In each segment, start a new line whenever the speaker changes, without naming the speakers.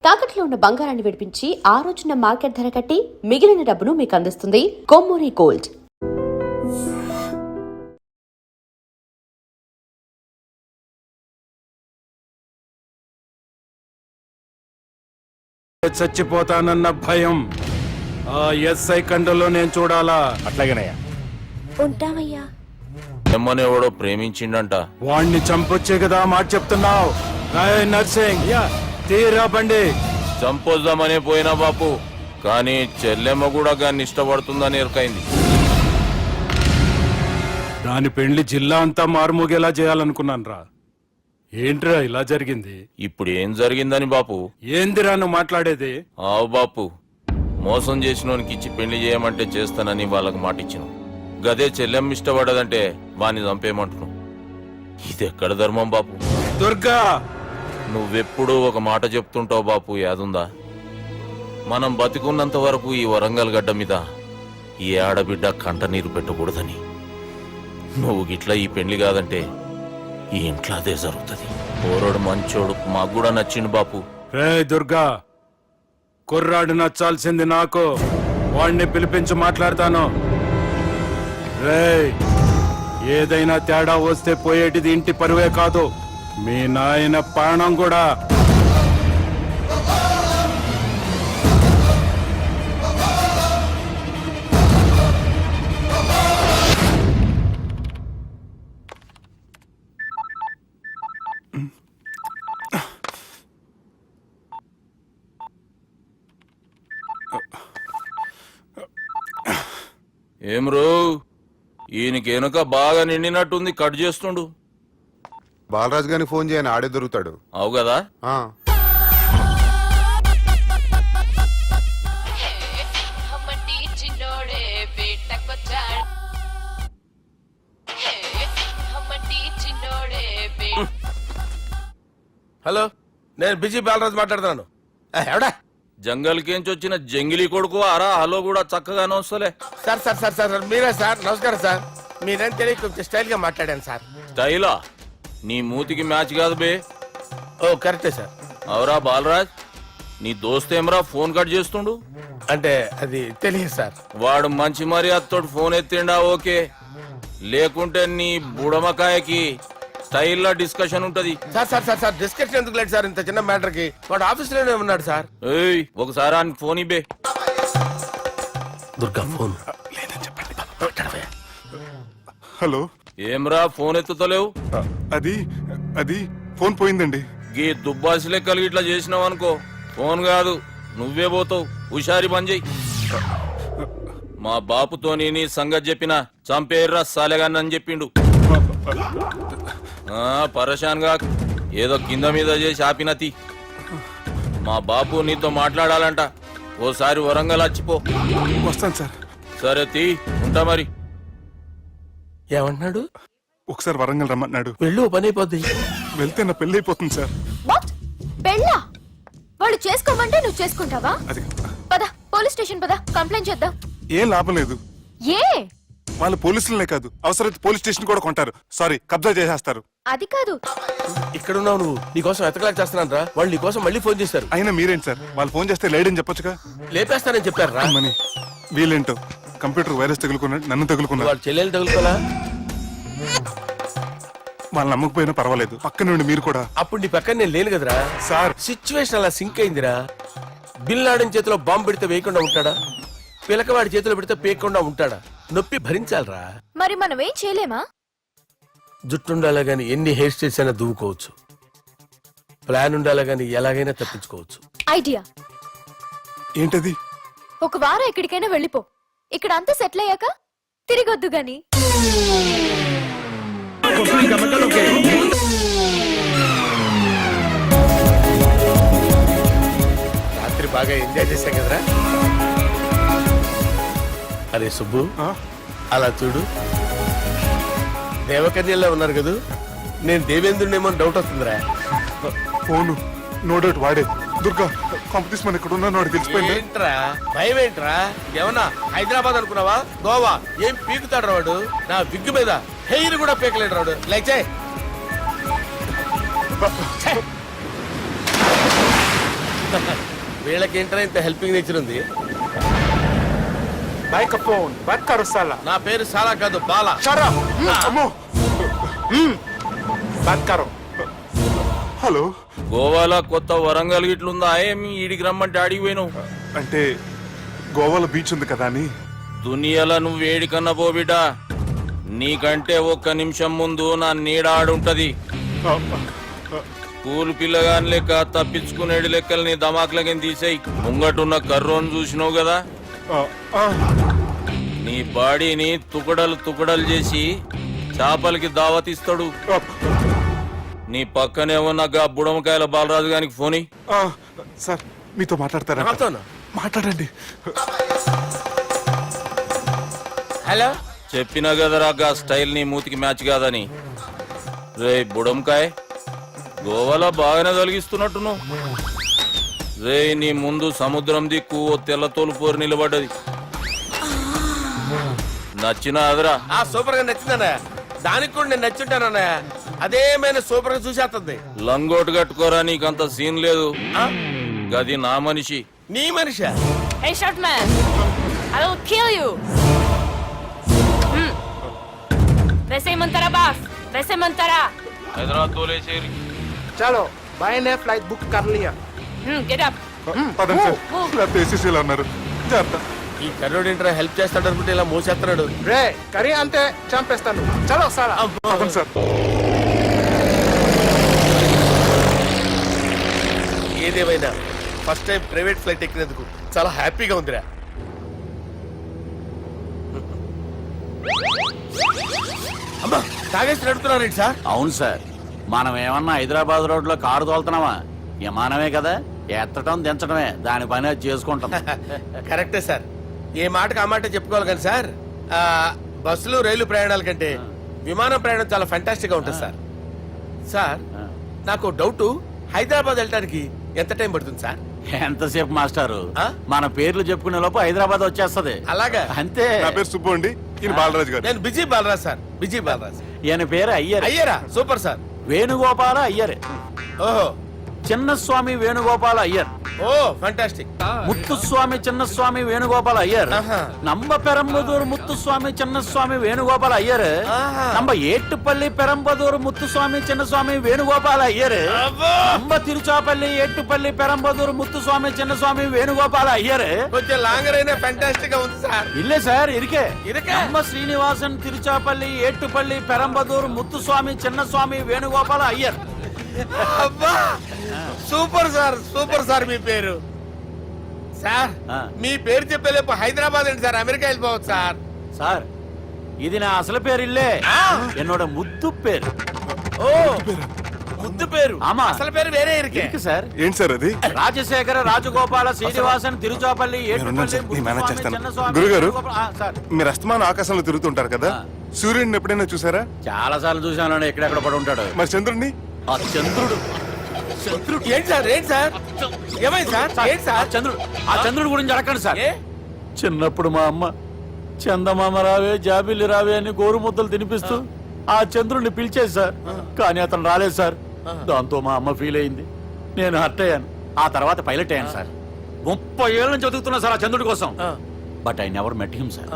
తాకట్లో ఉన్న బంగారాన్ని విడిపించి ఆ రోజున మార్కెట్ ధర కట్టి మిగిలిన డబ్బును మీకు అందిస్తుంది కొమ్మూరి గోల్డ్.
చచ్చిపోతానన్న భయం ఆ ఎస్ఐ కండలో నేను చూడాలా.
అట్లాగేనయ్యా.
ఉంటామయ్యా.
ఎమ్మనేవాడో ప్రేమించిండంట.
వాణ్ణి చంపొచ్చే కదా మాట చెప్తున్నావు. నర్సింగ్ తీరా బండి.
చంపొద్దామనే పోయినా బాపు, కానీ చెల్లెమ్మ కూడా గాన్ని ఇష్టపడుతుందని ఎరకైంది.
దాని పెళ్లి జిల్లా అంతా మారుమోగేలా చేయాలనుకున్నాను రా. ఏంట్రా ఇలా జరిగింది?
ఇప్పుడు ఏం జరిగిందని బాపు?
ఏందిరా నువ్వు మాట్లాడేది?
ఆవు బాపు, మోసం చేసినోనికి ఇచ్చి పెళ్లి చేయమంటే చేస్తానని వాళ్ళకి మాటిచ్చినావు. గదే చెల్లెమ్మ ఇష్టపడదంటే వాణ్ణి చంపేయమంటున్నావు. ఇది ఎక్కడ ధర్మం బాపు?
దుర్గా,
నువ్వెప్పుడూ ఒక మాట చెప్తుంటావు బాపు, యాదుందా? మనం బతికున్నంత వరకు ఈ వరంగల్ గడ్డ మీద ఈ ఆడబిడ్డ కంట నీరు పెట్టకూడదని. నువ్వు గిట్లా ఈ పెళ్లి కాదంటే ఈ ఇంట్లో అదే జరుగుతుంది. పోరోడు మంచోడు, మాకు కూడా నచ్చిండు బాపు.
రే దుర్గా, కుర్రాడు నచ్చాల్సింది నాకు. వాణ్ణి పిలిపించి మాట్లాడతాను. రే, ఏదైనా తేడా వస్తే పోయేటిది ఇంటి పరువే కాదు, మీ నాయన ప్రాణం కూడా.
ఏం రో, ఈయనకి వెనుక బాగా నిండినట్టుంది, కట్ చేస్తుండు.
బాలరాజు గారికి ఫోన్ చేయని, ఆడే దొరుకుతాడు.
అవు కదా.
హలో, నేను బిజీ బాలరాజు మాట్లాడుతున్నాను. ఎవడా?
జంగల్ కేంచి వచ్చిన జంగిలీ కొడుకు అరా. హలో కూడా చక్కగానే వస్తలే.
సార్ సార్ సార్ సార్ మీరే సార్? నమస్కారం సార్. మీరేం తెలియక కొంచెం స్టైల్ గా మాట్లాడాను సార్.
స్టైలా? నీ మూతికి మ్యాచ్ కాదు బే.
ఓ కరెక్టే సార్.
అవరా బాలరాజ్, నీ దోస్త్ ఏమరా ఫోన్ కట్ చేస్తుండు?
అంటే అది తెలియదు సార్.
వాడు మంచి మర్యాదతో ఫోన్ ఎత్తిండా ఓకే, లేకుంటే నీ బుడమకాయకి స్టైల్లో డిస్కషన్ ఉంటది.
Sir sir sir sir discussion ఎందుకు లేదు సార్? ఇంత చిన్న మ్యాటర్ కి వాడు ఆఫీస్ లోనే ఉన్నాడు సార్.
ఏయ్, ఒకసారి ఆయన ఫోన్ ఇబ్బే.
దుర్గా ఫోన్.
హలో,
ఏమ్రా ఫోన్ ఎత్తుతలేవు?
అది అది ఫోన్ పోయిందండి.
గీ దుబ్బాసి లెక్కలు ఇట్లా చేసినావు అనుకో, ఫోన్ కాదు నువ్వే పోతావు. హుషారి పని చెయ్యి. మా బాపుతో నీ సంగతి చెప్పిన చంపేర్రా సాలెగాన్ని అని చెప్పిండు. పరేషాన్ గా ఏదో కింద మీద చేసి ఆపినతి. మా బాపు నీతో మాట్లాడాలంట. ఓసారి వరంగల్ వచ్చిపో.
వస్తాను సార్.
సరే తీ, ఉంటా మరి.
ఏమంటున్నాడు?
ఒకసారి వరంగల్ రమ్మన్నాడు.
వెళ్ళు, పని అయిపోద్ది.
వెళ్తే నా పెళ్లి అయిపోతుంది సార్.
వాట్? పెళ్ళా? వాళ్ళు చేసుకోమంటే నువ్వు చేసుకుంటావా?
అది
పద, పోలీస్ స్టేషన్ పద, కంప్లైంట్ చేద్దాం.
ఏం లాభం లేదు.
ఏ?
వాళ్ళు పోలీసులనే కాదు, అవసరమైతే పోలీస్ స్టేషన్ కూడా కొంటారు. సారీ, కబ్జా చేసేస్తారు.
అది కాదు.
ఇక్కడ ఉన్నావు నువ్వు, నీకోసం ఎతకలేక చేస్తున్నాను రా. వాళ్ళు నీకోసం మళ్ళీ ఫోన్ చేశారు.
అయినా మీరేంటి సార్, వాళ్ళు ఫోన్ చేస్తే లేడని చెప్పొచ్చుగా.
లేపేస్తానని చెప్పారు రా.
మని వీళ్ళేంటో కంప్యూటర్ వైరస్ తగులుకున్నాడు, నన్ను తగులుకున్నాడు.
వాళ్ళ చెల్లెలు తగులుకోలా?
వాళ్ళు నమ్మకపోయినా పర్వాలేదు, పక్క నుండి మీరు కూడా.
అప్పుడు నీ పక్కన నేను లేను కదరా
సార్.
సిచ్యువేషన్ అలా సింక్ అయిందిరా. బిల్ లాడెన్ చేతిలో బాంబు పెడితే వేయకుండా ఉంటాడా? పిలకవాడి చేతిలో పెడితే పేయకుండా ఉంటాడా? నొప్పి భరించాలరా.
మరి మనం ఏం చేయలేమా?
జుట్టుండాలా గాని ఎన్ని హెయిర్ స్టైల్స్ అయినా దువ్వుకోవచ్చు. ప్లాన్ ఉండాలా గాని ఎలాగైనా తప్పించుకోవచ్చు.
ఐడియా
ఏంటది?
ఒక వారం ఎక్కడికైనా వెళ్ళిపో. ఇక్కడ అంతా సెటిల్ అయ్యాక తిరిగొద్దు గాని.
రాత్రి బాగా ఎంజాయ్ చేశాం కదరా. అరే సుబ్బు, అలా చూడు, దేవకన్యల్లో ఉన్నారు కదా. నేను దేవేంద్రుడేమో డౌట్ వస్తుందిరా.
ఫోను నో డౌట్ వాడే. దుర్గా, కాంపిటీషన్ మన ఇక్కడ ఉన్నా తెలిసిపోయింది.
ఏంట్రా భయం? ఏంట్రా ఏమన్నా హైదరాబాద్ అనుకున్నావా? గోవా? ఏం పీకుతాడు రాడు? నా విగ్గు మీద హెయిర్ కూడా పీకలేడు రాడు. లైక్ వీళ్ళకేంటో ఇంత హెల్పింగ్ నేచర్ ఉంది.
మైక్రోఫోన్ బాత్ కరో సాలా.
నా పేరు సాలా కాదు, బాలా.
Shut up. అమ్మో. బాత్ కరో. హలో.
గోవాలో కొత్త వరంగల్ గిట్లుందా ఏమి ఈడికి రమ్మంటే అడిగి పోయినావు?
అంటే గోవాలో బీచ్ ఉంది కదా అని.
దునియాలో నువ్వు వేడికన్నా పో బిడ్డ, నీకంటే ఒక్క నిమిషం ముందు నా నీడ ఆడుంటది. స్కూల్ పిల్లగాని లెక్క తప్పించుకునేడు లెక్కలు నీ దమాకులకి తీసేయి. ముంగటున్న కర్రోని చూసినావు కదా, నీ బాడీని తుకడలు తుకడలు చేసి చేపలకి దావతిస్తాడు. నీ పక్కనే ఉన్న గా బుడమకాయల బాలరాజు గారికి ఫోని.
సార్ మీతో మాట్లాడతారా?
నాతోనా?
మాట్లాడండి.
హలో.
చెప్పినా కదరా గా స్టైల్ నీ మూతికి మ్యాచ్ కాదని. రే బుడంకాయ్, గోవాలో బాగానే తొలగిస్తున్నట్టు నువ్వు. రే నీ ముందు సముద్రం దిక్కు ఓ తెల్ల తోలుపోరు నిలబడ్డది. నచ్చినా అదరా?
సూపర్ గా నచ్చిందన్నా. దానికి కూడా నేను నచ్చుంటానన్నా. అదేమైనా సూపర్ గా చూసేస్తుంది.
లంగోటు కట్టుకోరా, నీకంత సీన్ లేదు. గది నా మనిషి.
నీ Manisha?
Hey, short man! I will kill you! वैसे ही मंतरा बास, वैसे मंतरा.
హైదరాబాద్ తోలేసేరి.
चलो भाई ने फ्लाइट बुक कर लिया.
Get up.
పదండి సార్. లేకపోతే ఏసీసీలో ఉన్నారు. జాగ్రత్త.
ఈ కర్రోడు ఏంట్రా హెల్ప్ చేస్తాడు అనుకుంటే ఇలా మోసేస్తున్నాడు.
రే కరీ అంతే చంపేస్తాను. చలో సారా.
పదండి సార్.
ఏదేమైనా ఫస్ట్ టైం ప్రైవేట్ ఫ్లైట్ ఎక్కినందుకు చాలా హ్యాపీగా ఉందిరా. అమ్మా తాగేసి నడుపుతున్నారేంటి సార్?
అవును సార్, మనం ఏమన్నా హైదరాబాద్ రోడ్ లో కారు తోలుతున్నామా? విమానమే కదా, ఎత్తటం దించడమే, దాని పని అది చేసుకుంటాం.
కరెక్టే సార్. ఏ మాటకు ఆ మాట చెప్పుకోవాలి కానీ సార్, బస్సులు రైలు ప్రయాణాల కంటే విమానం ప్రయాణం చాలా ఫెంటాస్టిక్ గా ఉంటుంది సార్. సార్ నాకు డౌట్, హైదరాబాద్ వెళ్ళడానికి ఎంత టైం పడుతుంది సార్?
ఎంతసేపు మాస్టారు,
ఆ?
మన పేర్లు చెప్పుకునే లోపు హైదరాబాద్ వచ్చేస్తది.
అలాగా?
అంతే.
నా పేరు సుబ్బు అండి. ఈయన బాలరాజు గారు.
నేను busy Balraj sir. Busy Balraj.
ఈయన పేరు అయ్యర్.
అయ్యారా? Super sir.
వేణుగోపాల అయ్యర్.
ఓహో.
చిన్నస్వామి వేణుగోపాల అయ్యర్.
ఓ ఫంటాస్టిక్.
ముత్తుస్వామి చిన్నస్వామి వేణుగోపాల అయ్యర్.
ఆహా.
నంబ పెరంబదూరు ముత్తుస్వామి చిన్నస్వామి వేణుగోపాల అయ్యర్.
ఆహా.
నంబ ఏట్టుపల్లి పెరంబదూరు ముత్తుస్వామి చిన్నస్వామి వేణుగోపాల అయ్యర్.
అబ్బో!
నంబ తిరుచాపల్లి ఏట్టుపల్లి పెరంబదూరు ముత్తుస్వామి చిన్నస్వామి వేణుగోపాల అయ్యర్.
కొంచెం లాంగర్ అయినా ఫంటాస్టిక్ గా ఉంది సార్.
ఇల్లే సార్, ఇరికే.
ఇరికే?
నంబ శ్రీనివాసన్ తిరుచాపల్లి ఏట్టుపల్లి పెరంబదూరు ముత్తుస్వామి చిన్నస్వామి వేణుగోపాల అయ్యర్.
అబ్బా సూపర్ సార్. Super sir. మీ పేరు సార్,
ఆ.
మీ పేరు చెప్పేలేపు హైదరాబాద్ ఏంటి సార్, అమెరికా వెళ్ళిపోవచ్చు సార్.
సార్ ఇది నా అసలు పేరు ఇల్లే,
ఆ.
ఎన్నోడ ముద్దు పేరు.
ఓ ముద్దు పేరు.
ఆమా.
అసలు పేరు వేరే ఇరికే.
ఇరికి సార్.
ఏంటి సార్ అది?
రాజశేఖర రాజగోపాల శ్రీనివాసన్ తిరుచాపల్లి
మీరున్నారు సార్, నేను మేనేజ్ చేస్తాను.
చిన్నస్వామి
గురుగారు,
వేణుగోపాల- ఆ, సార్
మీరు అస్తమానం ఆకాశంలో తిరుగుతుంటారు కదా, సూర్యుడిని ఎప్పుడైనా చూసారా?
చాలా సార్లు చూసాను, ఎక్కడెక్కడ పడి ఉంటాడు.
మరి చంద్రుడిని?
ఆ చంద్రుడు
ఏంటి సార్? ఏంటి సార్? ఏమైంది సార్? ఏంటి
ఆ
సార్?
చంద్రుడు, ఆ చంద్రుడు గురించి అడగండి సార్.
ఏ?
చిన్నప్పుడు మా అమ్మ చందమామ రావే జాబిల్లి రావే అని గోరు ముద్దలు తినిపిస్తూ ఆ చంద్రుడిని పిలిచేది సార్, కానీ అతను రాలేదు సార్. దాంతో మా అమ్మ ఫీల్ అయింది, నేను హర్ట్ అయ్యాను. ఆ తర్వాత పైలట్ అయ్యాను సార్. 30 ఏళ్ళ నుంచి చదువుతున్నా సార్ ఆ చంద్రుడి కోసం. But I never met him sir.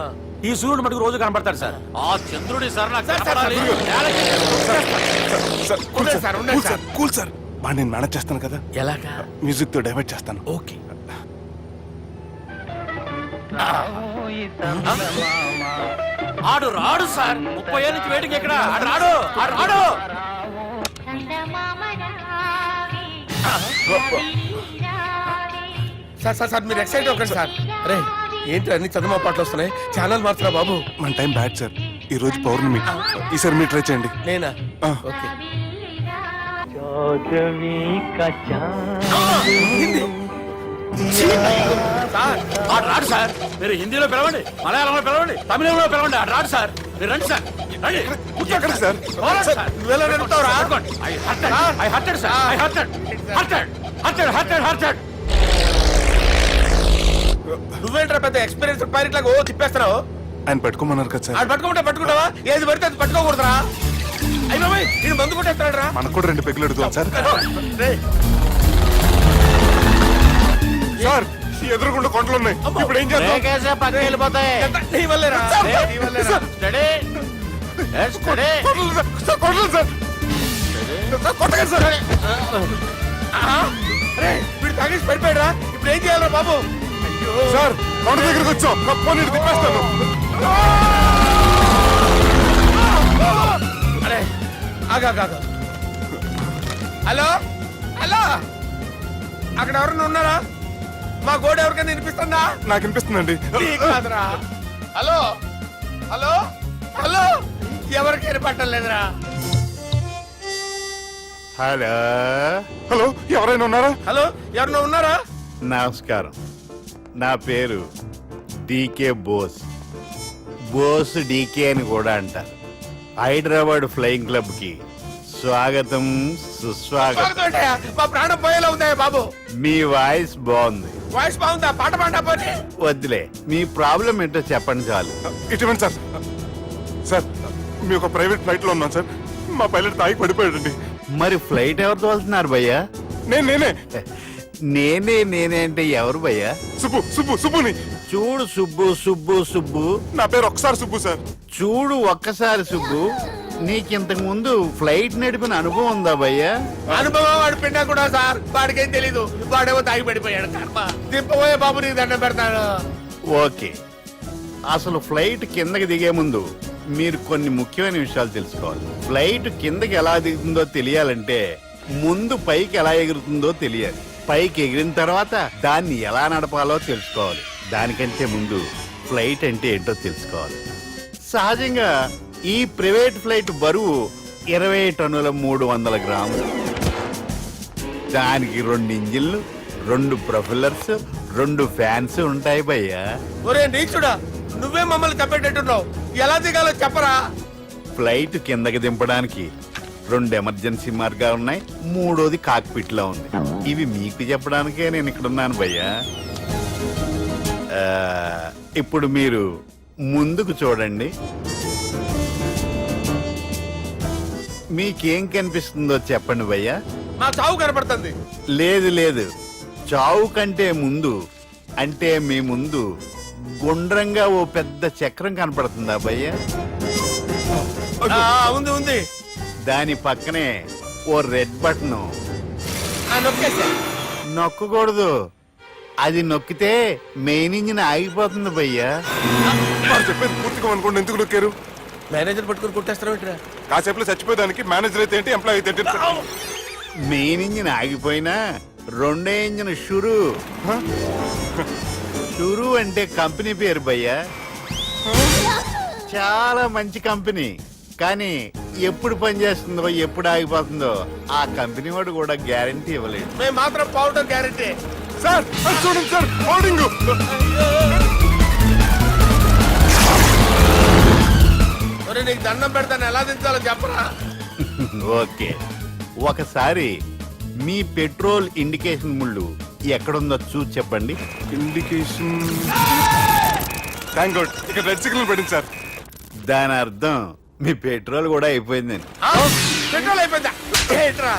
ఈ సూర్యుడు మటుకు రోజు కనపడతాడు సార్. ఆ చంద్రుడి సార్ నాకు కనపడాలి.
ఉండండి సార్, ఉండండి సార్.
Cool sir. బాగా నేను మేనేజ్ చేస్తాను కదా,
ఎలాగా?
మ్యూజిక్ తో డైవర్ట్ చేస్తాను.
ఓకే.
ఆడు రాడు సార్, 30 ఏళ్ళ నుంచి వేటికి ఎక్కడ ఆడు రాడు, ఆడు రాడు.
సార్ సార్ సార్ మీరు ఎక్సైట్ అవ్వకండి సార్. అరే ఏంటి అన్ని చదువు పాటలు వస్తున్నాయి, ఛానల్ మార్చరా బాబు.
మన టైం బ్యాడ్ సార్, ఈ రోజు పౌర్ణమి. ఈసారి మీరు ట్రై చేయండి.
నేనా?
ఆ.
ఓకే. సార్
ఆడు రాడు సార్. మీరు హిందీలో పిలవండి, మలయాళంలో పిలవండి, తమిళంలో పిలవండి, ఆడు రాడు సార్. మీరు రండి సార్, రండి.
ఎక్కడ సార్?
పోరాడు సార్.
నువ్వెలా నడుపుతావురా?
I hurted, sir. I hurted.
నువ్వేంట్రా పెద్ద ఎక్స్పీరియన్స్ పైరెట్ లాగా ఓ తిప్పేస్తున్నావు?
ఆయన పెట్టుకోమన్నారు కదా సార్.
ఆడు పట్టుకుంటే పట్టుకుంటావా? ఏది పడితే అది పట్టుకోకూడదురా? అయ్యి బాబాయ్ నేను మందు కొట్టేస్తాడు రా.
మనకు కూడా 2 పెగ్గులు అడుగుతాం సార్. ఎదురుగుండా కొండలు ఉన్నాయి ఇప్పుడు ఏం చేద్దాం
బ్రేకేసే పక్కకి వెళ్ళిపోతాయి
నీ వల్లేరా నీ వల్లేరా
study study
Kondalu sir, sir, Kondalu sir. Sir, కొట్టకండి సార్.
అరే వీడు తాగేసి పడిపోయాడా ఇప్పుడు ఏం చేయాలరా బాబు అయ్యో
సార్ కొండ దగ్గరికి వచ్చాం పోనీ తిప్పేస్తాను.
అరే ఆగా హలో హలో అక్కడ ఎవరన్నా ఉన్నారా మా గోడ ఎవరికైనా వినిపిస్తుందా
నాకు అనిపిస్తుందండి.
నీకు కాదురా హలో హలో హలో ఎవరికి వినపట్టలేదురా
హలో
హలో ఎవరైనా ఉన్నారా?
హలో ఎవరన్నా ఉన్నారా
నమస్కారం. నా పేరు డీకే బోస్. బోస్ డీకే అని కూడా అంటారు. హైదరాబాద్ ఫ్లయింగ్ క్లబ్ కి స్వాగతం సుస్వాగతం.
బాగుంటాయా? మా ప్రాణం పోయేలా ఉందా బాబు
మీ వాయిస్ బాగుంది.
వాయిస్ బాగుందా పాట పాడా పోనీ
వద్దులే, మీ ప్రాబ్లం ఏంటో చెప్పండి చాలు.
ఇటువంటి సార్ సార్ మీ ఒక ప్రైవేట్ ఫ్లైట్ లో ఉన్నాం సార్. మా పైలట్ తాగి పడిపోయాడండి.
మరి ఫ్లైట్ ఎవరు తోలుతున్నారు భయ్యా?
నేనే
నేనే అంటే ఎవరు భయ్యా?
సుబ్బుని.
చూడు సుబ్బు సుబ్బు సుబ్బు,
నా పేరు ఒకసారి సుబ్బు సార్.
చూడు ఒక్కసారి సుబ్బు, నీకింతకు ముందు ఫ్లైట్ నడిపిన అనుభవం ఉందా భయ్యా?
అనుభవం వాడు పిండా కూడా సార్ వాడికేం తెలీదు వాడేమో తాగి పడిపోయాడు కర్మ దింపబోయే బాబు నీకు దండం పెడతాడు
ఓకే, అసలు ఫ్లైట్ కిందకి దిగే ముందు మీరు కొన్ని ముఖ్యమైన విషయాలు తెలుసుకోవాలి. ఫ్లైట్ కిందకి ఎలా దిగుతుందో తెలియాలంటే ముందు పైకి ఎలా ఎగురుతుందో తెలియాలి. పైకి ఎగిరిన తర్వాత దాన్ని ఎలా నడపాలో తెలుసుకోవాలి. దానికంటే ముందు ఫ్లైట్ అంటే ఏంటో తెలుసుకోవాలి. సహజంగా ఈ ప్రైవేట్ ఫ్లైట్ బరువు 20 టన్నుల 300 గ్రాములు. దానికి 2 ఇంజిన్లు, 2 ప్రొఫెల్లర్స్, 2 ఫ్యాన్స్ ఉంటాయి భయ్యా.
ఒరే నీచుడా నువ్వే మమ్మల్ని తప్పేటట్టున్నావు ఎలా దిగాలో చెప్పరా
ఫ్లైట్ కిందకి దింపడానికి 2 ఎమర్జెన్సీ మార్గాలు ఉన్నాయి. 3వది కాక్పిట్ లో ఉంది. ఇవి మీకు చెప్పడానికే నేను ఇక్కడ ఉన్నాను భయ్యా. ఇప్పుడు మీరు ముందుకు చూడండి. మీకేం కనిపిస్తుందో చెప్పండి భయ్యా.
మా చావు కనపడుతుంది
లేదు, చావు కంటే ముందు అంటే మీ ముందు గుండ్రంగా ఓ పెద్ద చక్రం కనపడుతుందా భయ్యా?
ఉంది
దాని పక్కనే ఓ రెడ్ బటన్.
నొక్కేసా
నొక్కకూడదు, అది నొక్కితే మెయిన్ ఇంజిన్ ఆగిపోతుంది భయ్యా.
వాడు చెప్పేది పూర్తిగా అనుకోండి. ఎందుకు నొక్కారు?
మేనేజర్ పట్టుకుని కొట్టేస్తారా
కాసేపులో చచ్చిపోయేదానికి మేనేజర్ అయితే ఏంటి, ఎంప్లాయ్ అయితే ఏంటి?
మెయిన్ ఇంజిన్ ఆగిపోయినా రెండో ఇంజిన్ షురు. షురు అంటే కంపెనీ పేరు భయ్యా. చాలా మంచి కంపెనీ. కానీ ఎప్పుడు పనిచేస్తుందో ఎప్పుడు ఆగిపోతుందో ఆ కంపెనీ వాడు కూడా గ్యారంటీ ఇవ్వలేడు.
మేము మాత్రం పౌడర్ గ్యారెంటీ
సార్ అది చూడండి సార్, బోర్డింగ్.
నీకు దండం పెడతాను ఎలా దించాలో చెప్పరా
ఓకే, ఒకసారి మీ పెట్రోల్ ఇండికేషన్ ముళ్ళు ఎక్కడుందో చూసి చెప్పండి.
ఇండికేషన్. థ్యాంక్ గాడ్ ఇక్కడ రెడ్ సిగ్నల్ పడింది సార్.
దాని అర్థం మీ పెట్రోల్ కూడా అయిపోయిందని.
పెట్రోల్ అయిపోయిందా ఏంట్రా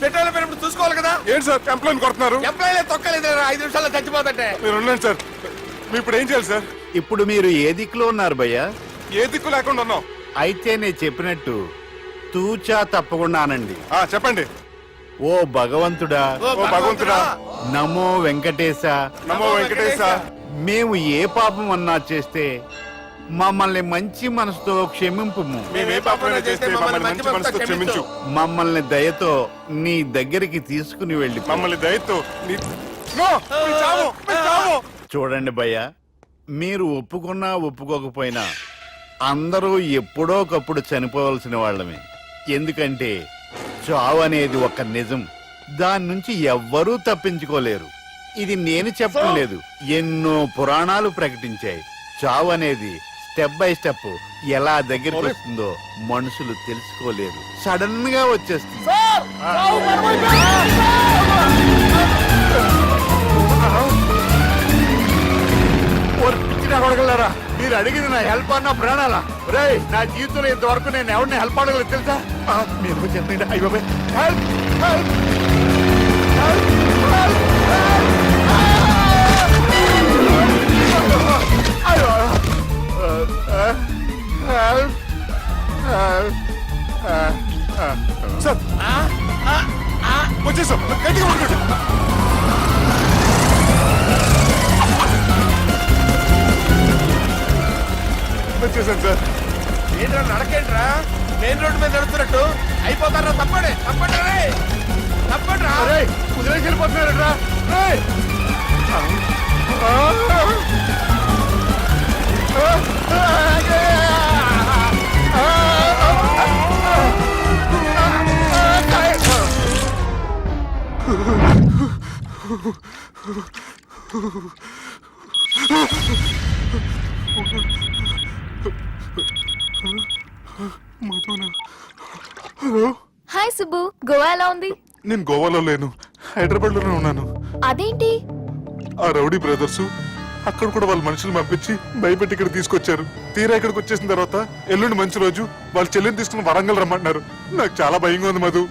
పెట్రోల్ అయిపోయినప్పుడు చూసుకోవాలి కదా
ఏంటి సార్ ఎంప్లాయ్ కొడుతున్నారు?
ఎంప్లాయీ తొక్కలేదు 5 నిమిషాల్లో చచ్చిపోతుంటే
మీరు ఉండండి సార్. మీ ఇప్పుడు ఏం చేయాలి సార్?
ఇప్పుడు మీరు ఏ దిక్కులో ఉన్నారు భయ్యా?
ఏ దిక్కు లేకుండా ఉన్నాం.
అయితే నేను చెప్పినట్టు తూచా తప్పకుండా అనండి.
చెప్పండి.
ఓ భగవంతుడా,
ఓ భగవంతుడా
నమో వెంకటేశ,
నమో వెంకటేశ.
మేము ఏ పాపం అన్నా చేస్తే మమ్మల్ని మంచి మనసుతో క్షమింపు.
మేమే పాపమైనా చేస్తే మమ్మల్ని మంచి మనసుతో క్షమించు.
మమ్మల్ని దయతో నీ దగ్గరికి తీసుకుని వెళ్ళి
మమ్మల్ని దయతో నో, మీ చావు, మీ చావు.
చూడండి భయ్య, మీరు ఒప్పుకున్నా ఒప్పుకోకపోయినా అందరూ ఎప్పుడో ఒకప్పుడు చనిపోవలసిన వాళ్ళమే. ఎందుకంటే చావు అనేది ఒక నిజం, దాని నుంచి ఎవ్వరూ తప్పించుకోలేరు. ఇది నేను చెప్పడం లేదు, ఎన్నో పురాణాలు ప్రకటించాయి. చావు అనేది స్టెప్ బై స్టెప్ ఎలా దగ్గరికి వస్తుందో మనుషులు తెలుసుకోలేరు, సడన్ గా వచ్చేస్తుంది. కొడగలరా, మీరు అడిగింది నా హెల్ప్ అన్న ప్రాణాలా? రే, నా జీవితంలో ఇంతవరకు నేను ఎవరిని హెల్ప్ అడగలేదు తెలుసా? మీరు చెప్పండి. అయ్యో help, help, help, help, help.
వచ్చేసాం గట్టిగా పట్టుకోండి. వచ్చేసాను సార్.
ఏంట్రా నడకేంట్రా మెయిన్ రోడ్డు మీద నడుస్తున్నట్టు అయిపోతారా తప్పండి తప్పండి రే తప్పండి రా
రేయ్, కుదిరేసి వెళ్ళిపోతున్నారట్రా. రేయ్. మధునా. హలో,
హాయ్ సుబ్బు, గోవా ఎలా ఉంది?
నేను గోవాలో లేను, హైదరాబాద్ లోనే ఉన్నాను.
అదేంటి?
ఆ రౌడీ బ్రదర్స్ అక్కడ కూడా వాళ్ళ మనుషులు పంపించి భయపెట్టి ఇక్కడ తీసుకొచ్చారు. తీరా ఇక్కడికి వచ్చేసిన తర్వాత ఎల్లుండి మంచి రోజు వాళ్ళ చెల్లిని తీసుకుని వరంగల్ రమ్మంటున్నారు. నాకు చాలా భయంగా ఉంది మధు.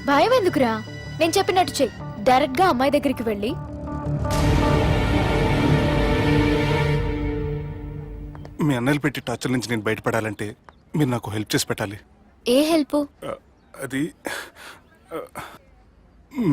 భయం ఎందుకురా? నేను చెప్పినట్టు చెయ్యి. డైరెక్ట్ గా అమ్మాయి దగ్గరికి వెళ్ళి
మీ అన్నయ్యలు పెట్టి టార్చర్ నుంచి నేను బయటపడాలంటే మీరు నాకు హెల్ప్ చేసి పెట్టాలి.
ఏ హెల్ప్?
అది